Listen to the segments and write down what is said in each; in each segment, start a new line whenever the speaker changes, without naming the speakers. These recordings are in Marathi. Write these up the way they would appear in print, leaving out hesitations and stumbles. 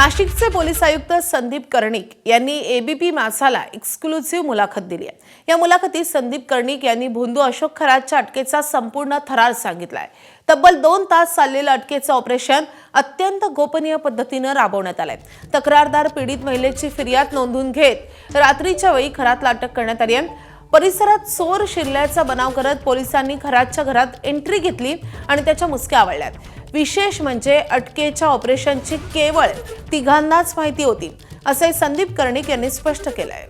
नाशिकचे पोलीस आयुक्त संदीप कर्णिक यांनी एबीपी माझाला एक्सक्लुझिव्ह मुलाखत दिली आहे। या मुलाखतीत संदीप कर्णिक यांनी भोंदू अशोक खरातच्या अटकेचा संपूर्ण थरार सांगितलाय। तब्बल 2 तास चाललेलं अटकेचं ऑपरेशन अत्यंत गोपनीय पद्धतीने राबवण्यात आलंय। तक्रारदार पीडित महिलेची फिर्याद नोंदवून घेत रात्रीच्या वेळी खरातला अटक करण्यात आली आहे। परिसरात चोर शिरल्याचा बनाव करत पोलिसांनी खरातच्या घरात एंट्री घेतली आणि त्याच्या मुसक्या आवळल्यात। विशेष म्हणजे अटकेच्या ऑपरेशनची केवळ तिघांनाच माहिती होती, असे संदीप कर्णिक यांनी स्पष्ट केलंय।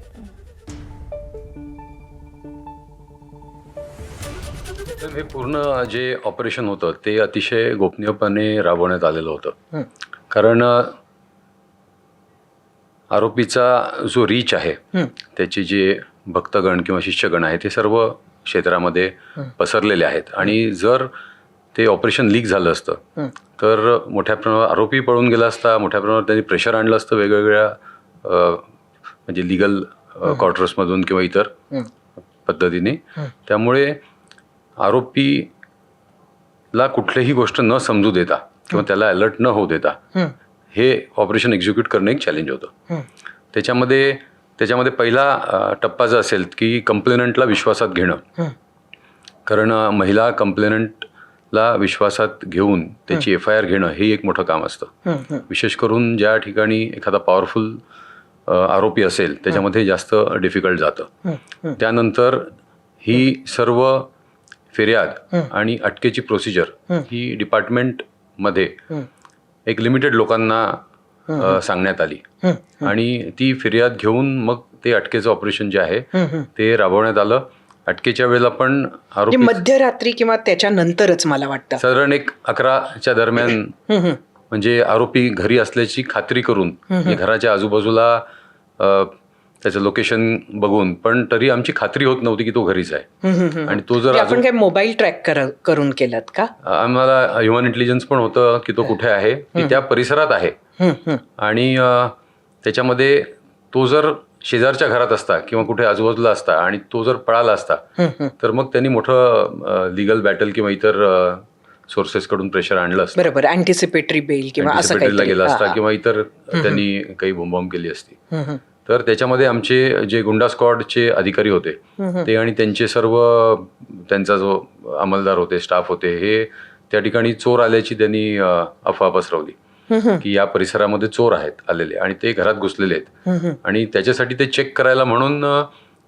हे पूर्ण जे ऑपरेशन होतं ते अतिशय गोपनीयपणे राबवण्यात आलेलं होतं। कारण आरोपीचा जो रीच आहे, त्याची जे भक्तगण किंवा शिष्यगण आहे ते सर्व क्षेत्रामध्ये पसरलेले आहेत आणि जर ते ऑपरेशन लीक झालं असतं तर मोठ्या प्रमाणावर आरोपी पळून गेला असता, मोठ्या प्रमाणावर त्यांनी प्रेशर आणलं असतं वेगवेगळ्या म्हणजे लिगल क्वार्टर्समधून किंवा इतर पद्धतीने। त्यामुळे आरोपीला कुठलीही गोष्ट न समजू देता किंवा त्याला अलर्ट न होऊ देता हे ऑपरेशन एक्झिक्यूट करणं एक चॅलेंज होतं। त्याच्यामध्ये पहिला टप्पा जो असेल की कंप्लेनंटला विश्वासात घेणं, कारण महिला कंप्लेनंटला विश्वासात घेऊन त्याची FIR घेणं हे एक मोठं काम असतं। विशेष करून ज्या ठिकाणी एखादा पॉवरफुल आरोपी असेल त्याच्यामध्ये जास्त डिफिकल्ट जातं। त्यानंतर ही सर्व फिर्याद आणि अटकेची प्रोसिजर ही डिपार्टमेंटमध्ये एक लिमिटेड लोकांना सांगण्यात आली आणि ती फिर्याद घेऊन मग ते अटकेचं ऑपरेशन जे आहे ते राबवण्यात आलं। अटकेच्या वेळेला पण आरोपी
मध्यरात्री किंवा त्याच्यानंतरच मला वाटतं
साधारण 11च्या दरम्यान म्हणजे आरोपी घरी असल्याची खात्री करून घराच्या आजूबाजूला त्याचं लोकेशन बघून, पण तरी आमची खात्री होत नव्हती की तो घरीच आहे। आणि तो जर
आपण काय मोबाईल ट्रॅक करून केलात का?
आम्हाला ह्युमन इंटेलिजन्स पण होतं की तो कुठे आहे, की त्या परिसरात आहे। आणि त्याच्यामध्ये तो जर शेजारच्या घरात असता किंवा कुठे आजूबाजूला असता आणि तो जर पळाला असता तर मग त्यांनी मोठं लीगल बॅटल किंवा इतर सोर्सेस कडून प्रेशर आणलं असतं।
बरोबर, अँटिसिपेटरी बेल किंवा असं काही
गेला असता किंवा इतर त्यांनी काही बोंबाबोंब केली असती। तर त्याच्यामध्ये आमचे जे गुंडा स्क्वॉडचे अधिकारी होते ते आणि त्यांचा जो अंमलदार होते, स्टाफ होते, हे त्या ठिकाणी चोर आल्याची त्यांनी अफवा पसरवली की या परिसरामध्ये चोर आहेत आलेले आणि ते घरात घुसलेले आहेत आणि त्याच्यासाठी ते चेक करायला म्हणून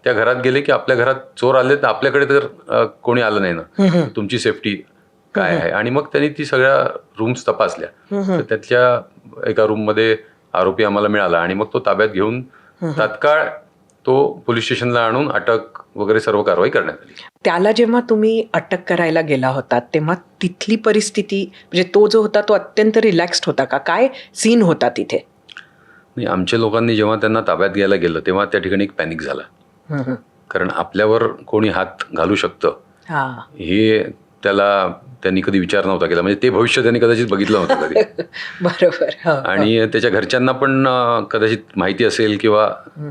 त्या घरात गेले की आपल्या घरात चोर आले तर आपल्याकडे तर कोणी आलं नाही ना, तुमची सेफ्टी काय आहे। आणि मग त्यांनी ती सगळ्या रूम्स तपासल्या तर त्यातल्या एका रूममध्ये आरोपी आम्हाला मिळाला आणि मग तो ताब्यात घेऊन तात्काळ तो पोलीस स्टेशनला आणून अटक वगैरे सर्व कारवाई करण्यात आली।
त्याला जेव्हा तुम्ही अटक करायला गेला होता तेव्हा तिथली परिस्थिती म्हणजे तो जो होता तो अत्यंत रिलॅक्स्ड होता का? काय सीन होता तिथे?
नाही, आमच्या लोकांनी जेव्हा त्यांना ताब्यात घ्यायला गेलं तेव्हा त्या ठिकाणी एक पॅनिक झाला, कारण आपल्यावर कोणी हात घालू शकतं हे त्यांनी कधी विचार नव्हता केला। म्हणजे ते भविष्य त्यांनी कदाचित बघितलं नव्हतं कधी।
बरोबर।
आणि त्याच्या घरच्यांना पण कदाचित माहिती असेल किंवा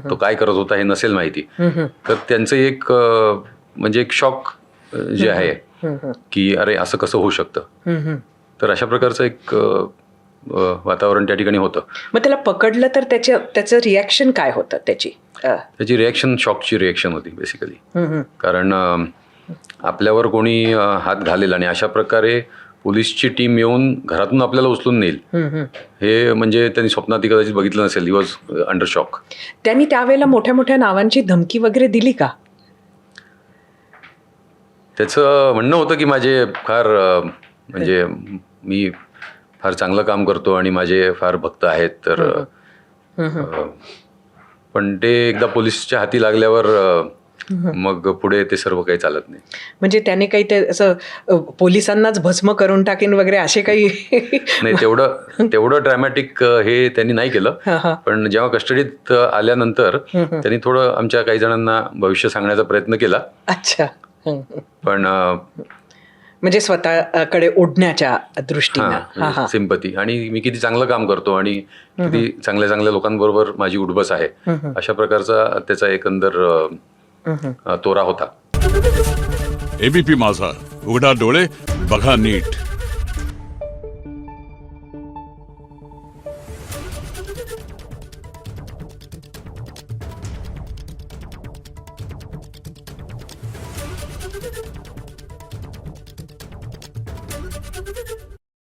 तो काय करत होता हे नसेल माहिती, तर त्यांचं एक म्हणजे एक शॉक जे आहे की अरे असं कसं होऊ शकतं। तर अशा प्रकारचं एक वातावरण त्या ठिकाणी होतं।
मग त्याला पकडलं तर त्याचं रिॲक्शन काय होतं? त्याची
रिॲक्शन शॉकची रिॲक्शन होती बेसिकली, कारण आपल्यावर कोणी हात घालेल आणि अशा प्रकारे पोलीसची टीम येऊन घरातून आपल्याला उचलून नेईल हे म्हणजे त्यांनी स्वप्नात कदाचित बघितलं नसेल। He was under shock.
त्यांनी त्यावेळेला मोठ्या मोठ्या नावांची धमकी वगैरे दिली का?
त्याचं म्हणणं होतं की माझे फार म्हणजे मी फार चांगलं काम करतो आणि माझे फार भक्त आहेत, तर पण ते एकदा पोलीसच्या हाती लागल्यावर मग पुढे ते सर्व काही चालत नाही।
म्हणजे त्याने काही ते असं पोलिसांनाच भस्म करून टाकेन वगैरे असे काही
नाही, तेवढं ड्रॅमॅटिक हे त्यांनी नाही केलं। पण जेव्हा कस्टडीत आल्यानंतर त्यांनी थोडं आमच्या काही जणांना भविष्य सांगण्याचा प्रयत्न केला।
अच्छा।
पण
म्हणजे स्वतःकडे ओढण्याच्या दृष्टीने
सिंपती आणि मी किती चांगलं काम करतो आणि किती चांगल्या चांगल्या लोकांबरोबर माझी उठबस आहे अशा प्रकारचा त्याचा एकंदर तोरा होता।
एबीपी माझा, उघडा डोळे बघा नीट।